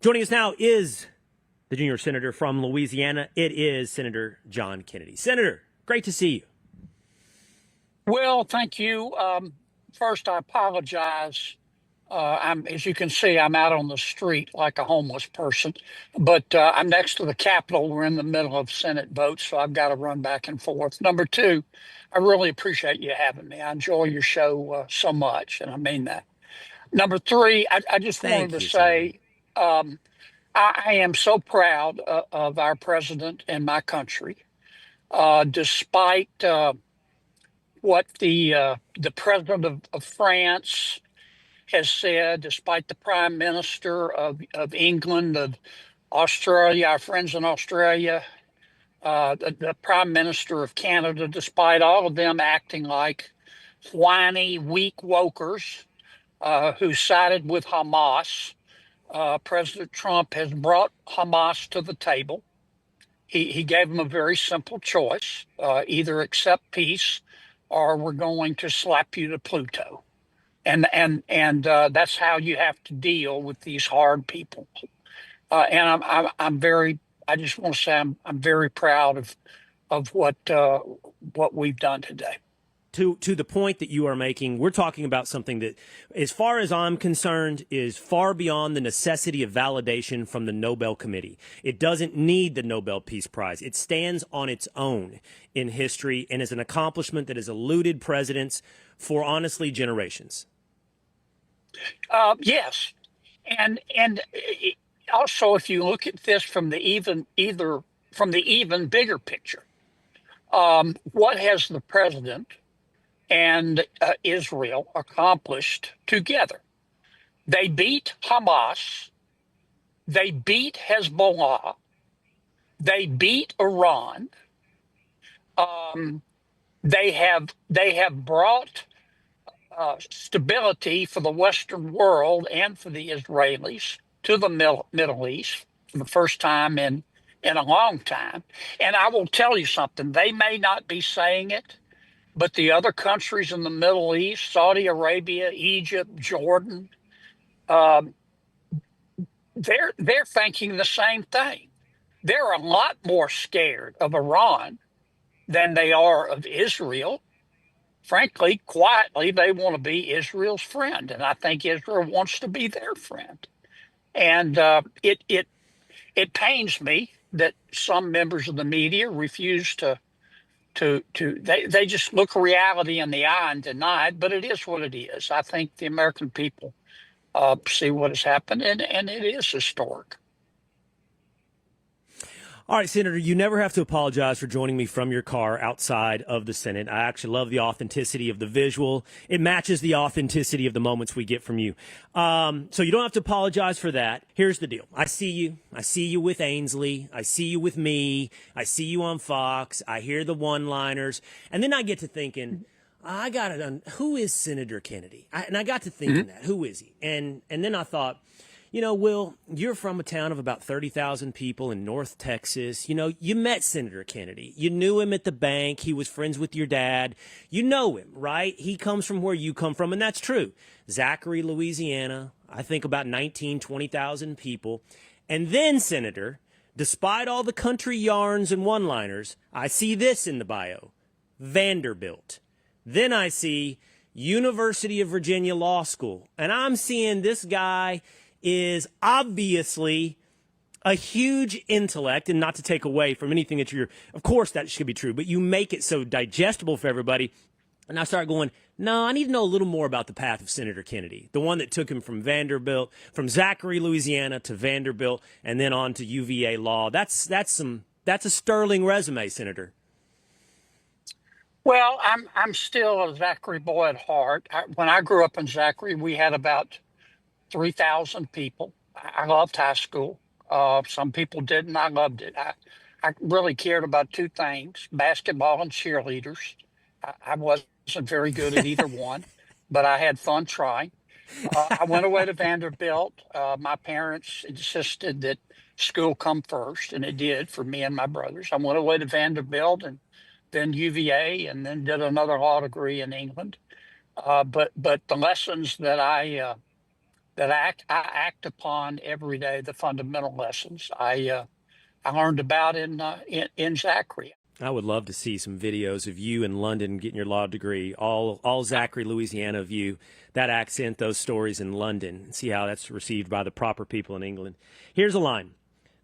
Joining us now is the junior senator from Louisiana. It is Senator John Kennedy. Senator, great to see you. Well, thank you. First, I apologize. As you can see, I'm out on the street like a homeless person, but I'm next to the Capitol. We're in the middle of Senate votes, so I've got to run back and forth. Number two, I really appreciate you having me. I enjoy your show so much, and I mean that. Number three, I just wanted Thank to you, Senator. say I am so proud of our president and my country, despite what the president of France has said, despite the prime minister of England, of Australia, our friends in Australia, the prime minister of Canada, despite all of them acting like whiny, weak wokers who sided with Hamas. President Trump has brought Hamas to the table. He gave them a very simple choice: either accept peace, or we're going to slap you to Pluto. And that's how you have to deal with these hard people. And I'm very. I just want to say I'm very proud of what we've done today. To the point that you are making, we're talking about something that, as far as I'm concerned, is far beyond the necessity of validation from the Nobel Committee. It doesn't need the Nobel Peace Prize. It stands on its own in history and is an accomplishment that has eluded presidents for, honestly, generations. Yes, and also, if you look at this from the even bigger picture, what has the president and Israel accomplished together? They beat Hamas, they beat Hezbollah, they beat Iran. They have brought stability for the Western world and for the Israelis to the Middle East for the first time in a long time. And I will tell you something, they may not be saying it, but the other countries in the Middle East, Saudi Arabia, Egypt, Jordan, they're thinking the same thing. They're a lot more scared of Iran than they are of Israel. Frankly, quietly, they want to be Israel's friend, and I think Israel wants to be their friend. And it pains me that some members of the media refuse they just look reality in the eye and deny it. But it is what it is. I think the American people see what has happened, and it is historic. All right, Senator, you never have to apologize for joining me from your car outside of the Senate. I actually love the authenticity of the visual. It matches the authenticity of the moments we get from you. So you don't have to apologize for that. Here's the deal. I see you. I see you with Ainsley. I see you with me. I see you on Fox. I hear the one-liners. And then I get to thinking, who is Senator Kennedy? And I got to thinking that. Who is he? And then I thought, Will, you're from a town of about 30,000 people in North Texas. You met Senator Kennedy. You knew him at the bank. He was friends with your dad. You know him, right? He comes from where you come from, and that's true. Zachary, Louisiana, I think about 20,000 people. And then, Senator, despite all the country yarns and one-liners, I see this in the bio: Vanderbilt. Then I see University of Virginia Law School. And I'm seeing this guy is obviously a huge intellect, and not to take away from anything that of course that should be true, but you make it so digestible for everybody. And I start going, no, I need to know a little more about the path of Senator Kennedy, the one that took him from from Zachary, Louisiana to Vanderbilt, and then on to UVA Law. That's a sterling resume, Senator. Well, I'm still a Zachary boy at heart. When I grew up in Zachary, we had about 3,000 people. I loved high school. Some people didn't. I loved it. I really cared about two things: basketball and cheerleaders. I wasn't very good at either one, but I had fun trying. I went away to Vanderbilt. My parents insisted that school come first, and it did for me and my brothers. I went away to Vanderbilt and then UVA, and then did another law degree in England. But the lessons that I I act upon every day, the fundamental lessons I learned about in Zachary. I would love to see some videos of you in London getting your law degree, all Zachary, Louisiana of you, that accent, those stories in London, and see how that's received by the proper people in England. Here's a line.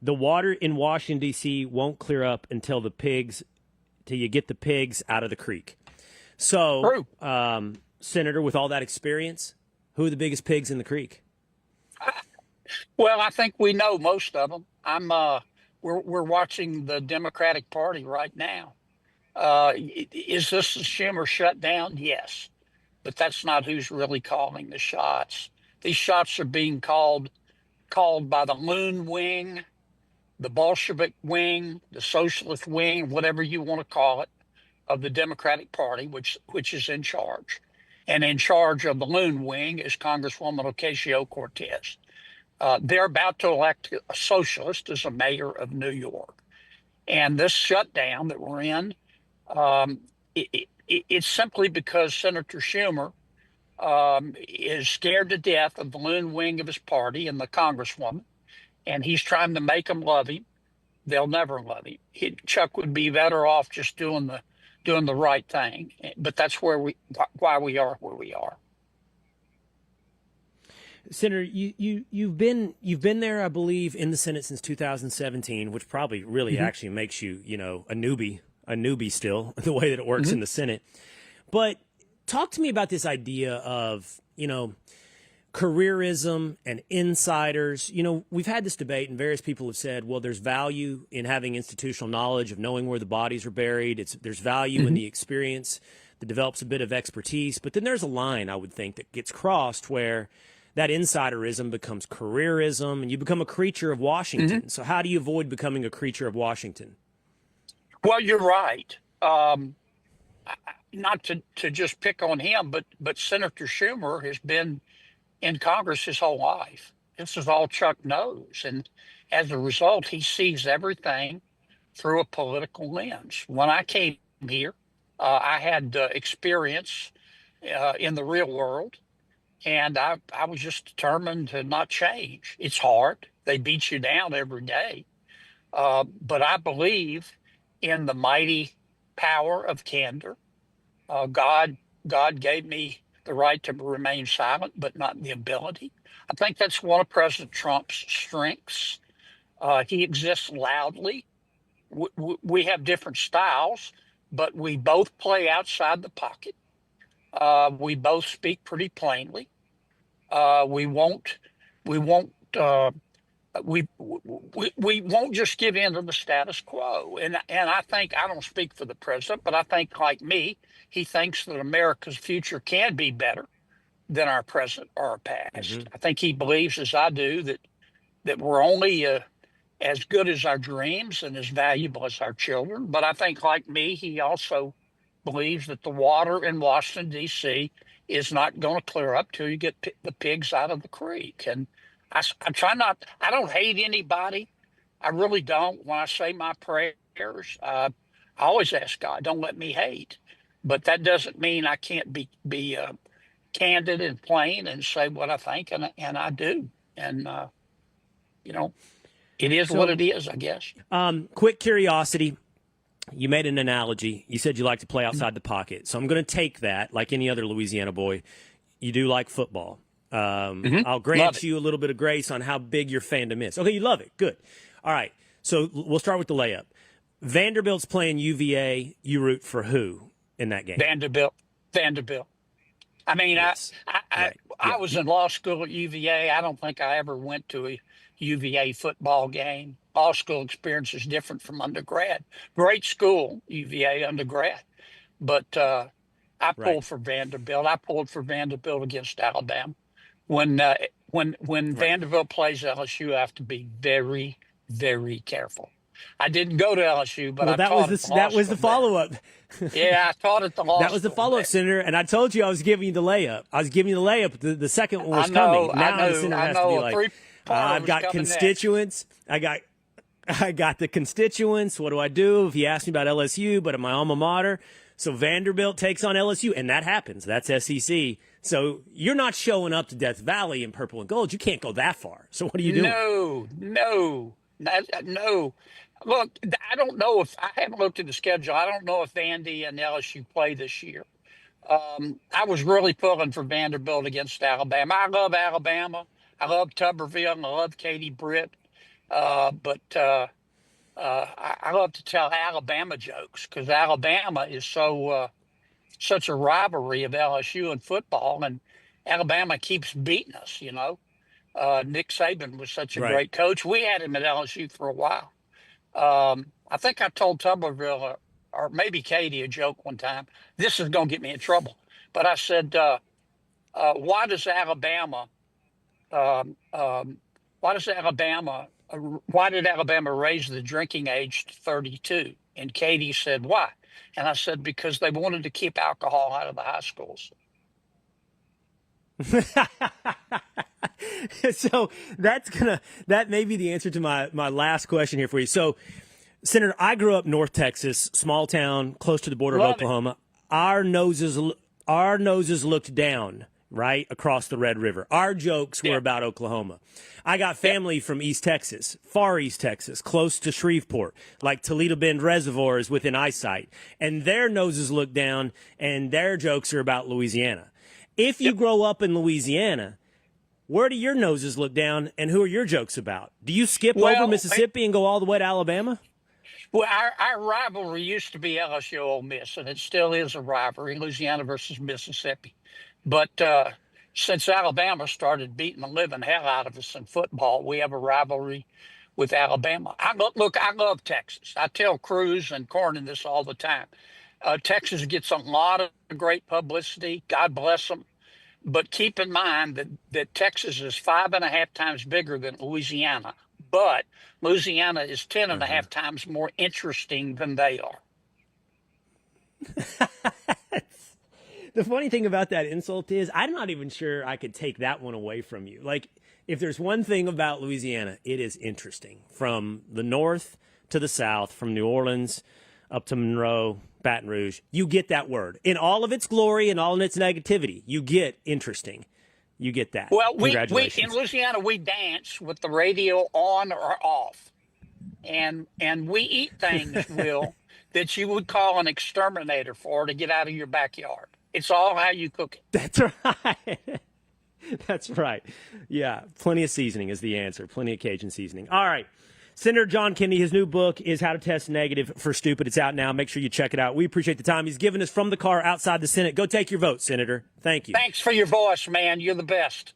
The water in Washington, D.C. won't clear up until you get the pigs out of the creek. So, True. Senator, with all that experience, who are the biggest pigs in the creek? Well, I think we know most of them. We're watching the Democratic Party right now. Is this the Schumer shutdown? Yes, but that's not who's really calling the shots. These shots are being called by the loon wing, the Bolshevik wing, the socialist wing, whatever you want to call it, of the Democratic Party, which is in charge. And in charge of the loon wing is Congresswoman Ocasio-Cortez. They're about to elect a socialist as a mayor of New York. And this shutdown that we're in, um, it's simply because Senator Schumer is scared to death of the loon wing of his party and the Congresswoman, and he's trying to make them love him. They'll never love him. Chuck would be better off just doing the right thing. But that's why we are where we are. Senator, you've been there, I believe, in the Senate since 2017, which probably really actually makes you, a newbie still, the way that it works in the Senate. But talk to me about this idea of, careerism and insiders. We've had this debate, and various people have said, well, there's value in having institutional knowledge of knowing where the bodies are buried. There's value in the experience that develops a bit of expertise. But then there's a line, I would think, that gets crossed where that insiderism becomes careerism, and you become a creature of Washington. So how do you avoid becoming a creature of Washington? Well, you're right. Not to just pick on him, but Senator Schumer has been in Congress his whole life. This is all Chuck knows, and as a result, he sees everything through a political lens. When I came here, I had experience in the real world. And I was just determined to not change. It's hard. They beat you down every day. But I believe in the mighty power of candor. God gave me the right to remain silent, but not the ability. I think that's one of President Trump's strengths. He exists loudly. We have different styles, but we both play outside the pocket. We both speak pretty plainly. We won't. We won't. We won't just give in to the status quo. And I think I don't speak for the president, but I think like me, he thinks that America's future can be better than our present or our past. I think he believes, as I do, that we're only as good as our dreams and as valuable as our children. But I think, like me, he also believes that the water in Washington, D.C. is not going to clear up till you get the pigs out of the creek. And I try not, I don't hate anybody. I really don't. When I say my prayers, I always ask God, don't let me hate. But that doesn't mean I can't be candid and plain and say what I think, and I do. And, it is what it is, I guess. Quick curiosity. You made an analogy. You said you like to play outside the pocket. So I'm going to take that, like any other Louisiana boy. You do like football. I'll grant you a little bit of grace on how big your fandom is. Okay, you love it. Good. All right. So we'll start with the layup. Vanderbilt's playing UVA. You root for who in that game? Vanderbilt. I mean, Yes. I was in law school at UVA. I don't think I ever went to a UVA football game. Law school experience is different from undergrad. Great school, UVA undergrad. But I pulled for Vanderbilt. I pulled for Vanderbilt against Alabama. When Vanderbilt plays LSU, I have to be very, very careful. I didn't go to LSU, but that was the follow-up. Yeah, I taught at the law That was the follow-up, Senator, and I told you I was giving you the layup. The second one was coming. Now the Senator has to be like, I've got constituents. I got the constituents. What do I do if he asks me about LSU, but at my alma mater? So Vanderbilt takes on LSU, and that happens. That's SEC. So you're not showing up to Death Valley in purple and gold. You can't go that far. So what are you doing? No. Look, I don't know if I haven't looked at the schedule. I don't know if Vandy and LSU play this year. I was really pulling for Vanderbilt against Alabama. I love Alabama. I love Tuberville and I love Katie Britt. But I love to tell Alabama jokes because Alabama is such a rivalry of LSU in football, and Alabama keeps beating us. Nick Saban was such a Right. great coach. We had him at LSU for a while. I think I told Tuberville or maybe Katie a joke one time. This is going to get me in trouble, but I said, "Why does Alabama? Um, um, why does Alabama? Why did Alabama raise the drinking age to 32?" And Katie said, "Why?" And I said, "Because they wanted to keep alcohol out of the high schools." So that may be the answer to my last question here for you. So, Senator, I grew up North Texas, small town, close to the border of Love it. Oklahoma. Our noses looked down right across the Red River. Our jokes were Yeah. about Oklahoma. I got family from East Texas, far East Texas, close to Shreveport, like Toledo Bend Reservoir is within eyesight, and their noses look down, and their jokes are about Louisiana. If you grow up in Louisiana, where do your noses look down, and who are your jokes about? Do you skip over Well, Mississippi and go all the way to Alabama? Well, our rivalry used to be LSU Ole Miss, and it still is a rivalry, Louisiana versus Mississippi. But since Alabama started beating the living hell out of us in football, we have a rivalry with Alabama. Look, I love Texas. I tell Cruz and Cornyn this all the time. Texas gets a lot of great publicity. God bless them. But keep in mind that Texas is 5.5 times bigger than Louisiana, but Louisiana is 10.5 times more interesting than they are. The funny thing about that insult is I'm not even sure I could take that one away from you. Like, if there's one thing about Louisiana, it is interesting. From the north to the south, from New Orleans up to Monroe, Baton Rouge, you get that word. In all of its glory and all in its negativity, you get interesting. You get that. Well, we in Congratulations. Louisiana we dance with the radio on or off, and we eat things, Will, that you would call an exterminator for to get out of your backyard. It's all how you cook it. That's right. That's right. Yeah, plenty of seasoning is the answer. Plenty of Cajun seasoning. All right. Senator John Kennedy, his new book is How to Test Negative for Stupid. It's out now. Make sure you check it out. We appreciate the time he's given us from the car outside the Senate. Go take your vote, Senator. Thank you. Thanks for your voice, man. You're the best.